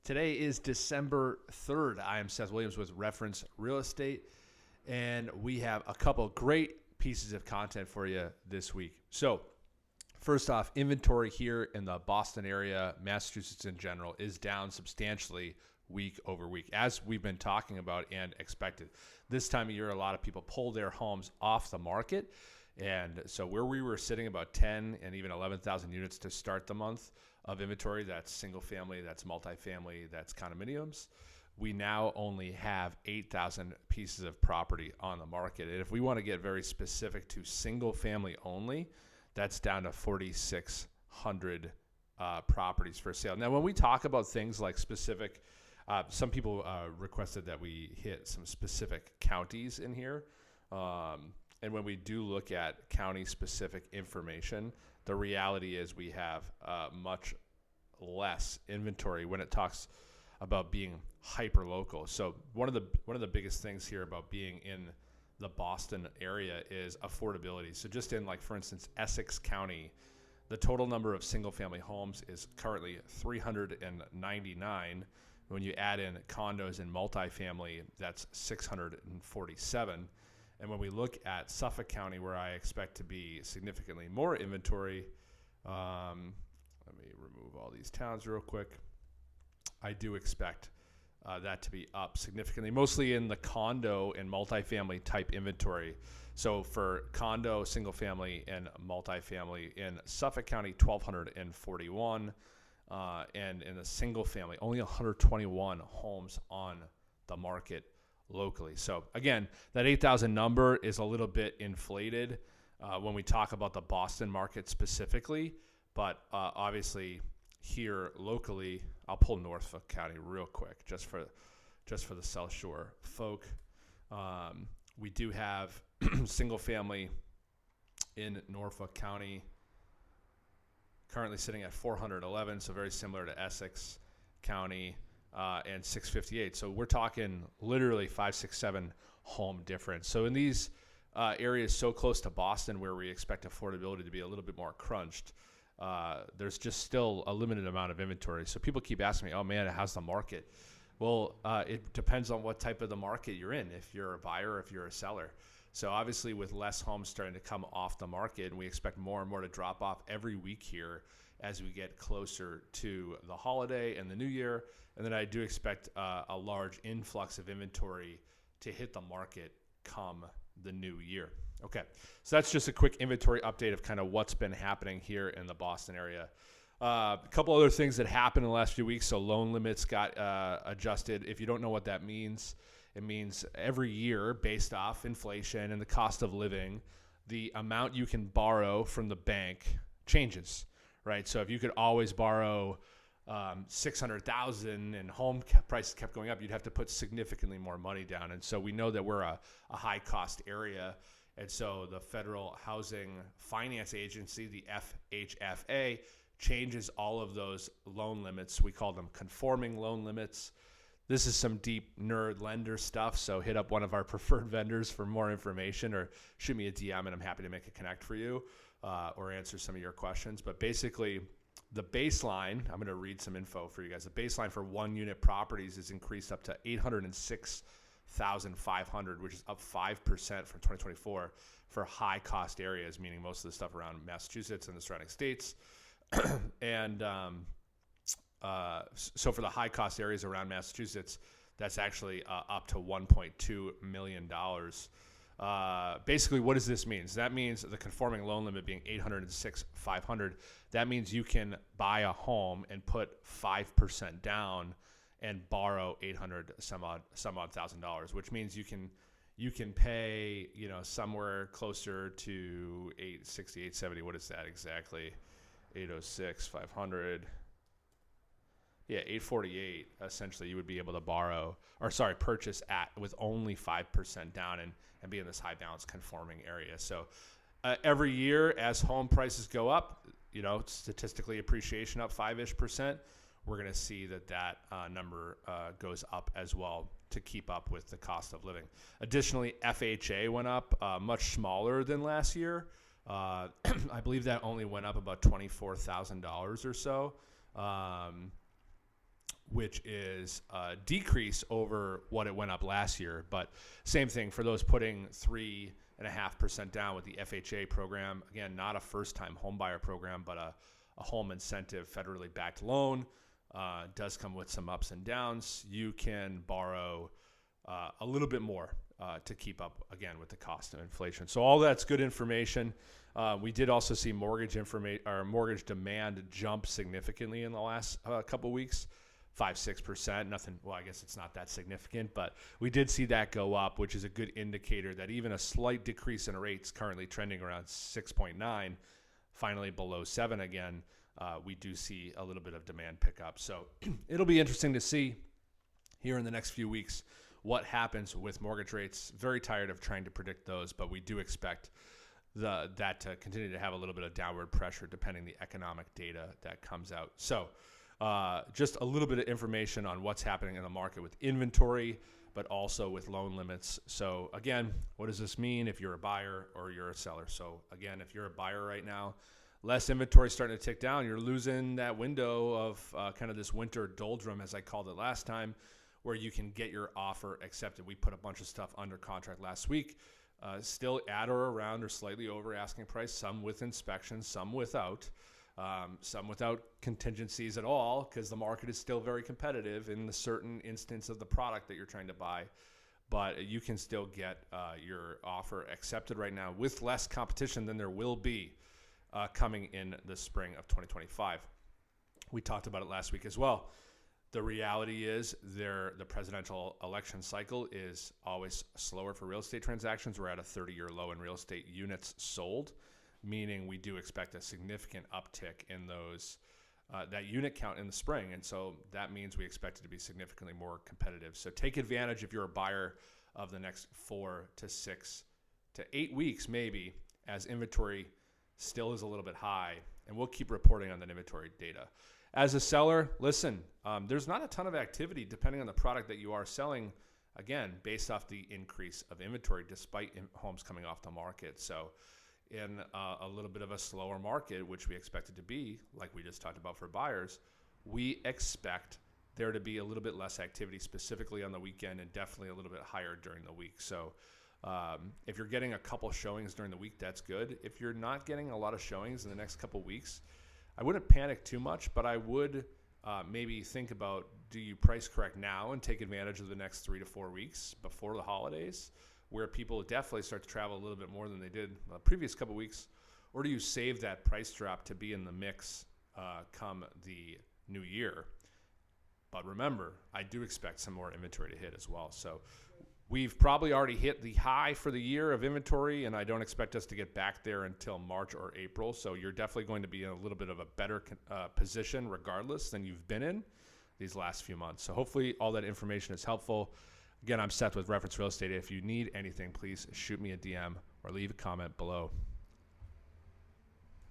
Today is December 3rd. I am Seth Williams with Reference Real Estate, and we have a couple great pieces of content for you this week. So, first off, inventory here in the Boston area, Massachusetts in general, is down substantially week over week, as we've been talking about and expected. This time of year, a lot of people pull their homes off the market. And so where we were sitting about 10 and even 11,000 units to start the month of inventory, that's single family, that's multifamily, that's condominiums, we now only have 8,000 pieces of property on the market. And if we want to get very specific to single family only, that's down to 4,600 properties for sale. Now, when we talk about things like specific, some people requested that we hit some specific counties in here. And when we do look at county-specific information, the reality is we have much less inventory when it talks about being hyper-local. So one of the biggest things here about being in the Boston area is affordability. So just in, like, for instance, Essex County, the total number of single-family homes is currently 399. When you add in condos and multifamily, that's 647. And when we look at Suffolk County, where I expect to be significantly more inventory, let me remove all these towns real quick. I do expect that to be up significantly, mostly in the condo and multifamily type inventory. So for condo, single family, and multifamily in Suffolk County, 1,241. And in the single family, only 121 homes on the market locally. So again, that 8,000 number is a little bit inflated when we talk about the Boston market specifically, but obviously here locally, I'll pull Norfolk County real quick just for the South Shore folk. We do have single family in Norfolk County currently sitting at 411, so very similar to Essex County. And 658. So we're talking literally 5, 6, 7 home difference. So in these areas so close to Boston where we expect affordability to be a little bit more crunched, there's just still a limited amount of inventory. So people keep asking me, oh man, how's the market? Well, it depends on what type of the market you're in, if you're a buyer or if you're a seller. So obviously with less homes starting to come off the market, and we expect more and more to drop off every week here as we get closer to the holiday and the new year. And then I do expect a large influx of inventory to hit the market come the new year. Okay, so that's just a quick inventory update of kind of what's been happening here in the Boston area. A couple other things that happened in the last few weeks. So loan limits got adjusted. If you don't know what that means, it means every year, based off inflation and the cost of living, the amount you can borrow from the bank changes, right? So if you could always borrow $600,000 and home prices kept going up, you'd have to put significantly more money down. And so we know that we're a high cost area. And so the Federal Housing Finance Agency, the FHFA, changes all of those loan limits. We call them conforming loan limits. This is some deep nerd lender stuff. So hit up one of our preferred vendors for more information, or shoot me a DM and I'm happy to make a connect for you or answer some of your questions. But basically, the baseline, I'm going to read some info for you guys. The baseline for one unit properties is increased up to $806,500, which is up 5% from 2024 for high cost areas, meaning most of the stuff around Massachusetts and the surrounding states. And so for the high cost areas around Massachusetts, that's actually up to $1.2 million. Basically, what does this mean? So that means the conforming loan limit being $806,500. That means you can buy a home and put 5% down and borrow $800 some odd thousand dollars, which means you can pay somewhere closer to $860, $870. What is that exactly? 806, 500. Yeah, 848. Essentially, you would be able to purchase with only 5% down and be in this high balance conforming area. So every year as home prices go up, statistically appreciation up 5-ish%, we're going to see that number goes up as well to keep up with the cost of living. Additionally, FHA went up much smaller than last year. I believe that only went up about $24,000 or so. which is a decrease over what it went up last year. But same thing for those putting 3.5% down with the FHA program. Again, not a first-time homebuyer program, but a home incentive federally backed loan. Does come with some ups and downs. You can borrow a little bit more to keep up, again, with the cost of inflation. So all that's good information. We did also see mortgage demand jump significantly in the last couple weeks, 5-6%. Nothing. Well, I guess it's not that significant, but we did see that go up, which is a good indicator that even a slight decrease in rates, currently trending around 6.9, finally below 7 again. We do see a little bit of demand pickup. So it'll be interesting to see here in the next few weeks what happens with mortgage rates. Very tired of trying to predict those, but we do expect that to continue to have a little bit of downward pressure depending the economic data that comes out. So just a little bit of information on what's happening in the market with inventory, but also with loan limits. So again, what does this mean if you're a buyer or you're a seller? So again, if you're a buyer right now, less inventory starting to tick down. You're losing that window of kind of this winter doldrum, as I called it last time, where you can get your offer accepted. We put a bunch of stuff under contract last week, still at or around or slightly over asking price, some with inspections, some without contingencies at all, because the market is still very competitive in the certain instance of the product that you're trying to buy. But you can still get your offer accepted right now with less competition than there will be coming in the spring of 2025. We talked about it last week as well. The reality is the presidential election cycle is always slower for real estate transactions. We're at a 30-year low in real estate units sold, meaning we do expect a significant uptick in those that unit count in the spring. And so that means we expect it to be significantly more competitive. So take advantage if you're a buyer of the next 4 to 6 to 8 weeks, maybe, as inventory still is a little bit high. And we'll keep reporting on that inventory data. As a seller, listen, there's not a ton of activity depending on the product that you are selling, again, based off the increase of inventory despite homes coming off the market. So in a little bit of a slower market, which we expect it to be, like we just talked about for buyers, we expect there to be a little bit less activity specifically on the weekend and definitely a little bit higher during the week. So if you're getting a couple showings during the week, that's good. If you're not getting a lot of showings in the next couple weeks, I wouldn't panic too much, but I would maybe think about, do you price correct now and take advantage of the next 3 to 4 weeks before the holidays, where people definitely start to travel a little bit more than they did the previous couple weeks, or do you save that price drop to be in the mix come the new year? But remember, I do expect some more inventory to hit as well. So we've probably already hit the high for the year of inventory, and I don't expect us to get back there until March or April. So you're definitely going to be in a little bit of a better position regardless than you've been in these last few months. So hopefully all that information is helpful. Again, I'm Seth with Reference Real Estate. If you need anything, please shoot me a DM or leave a comment below.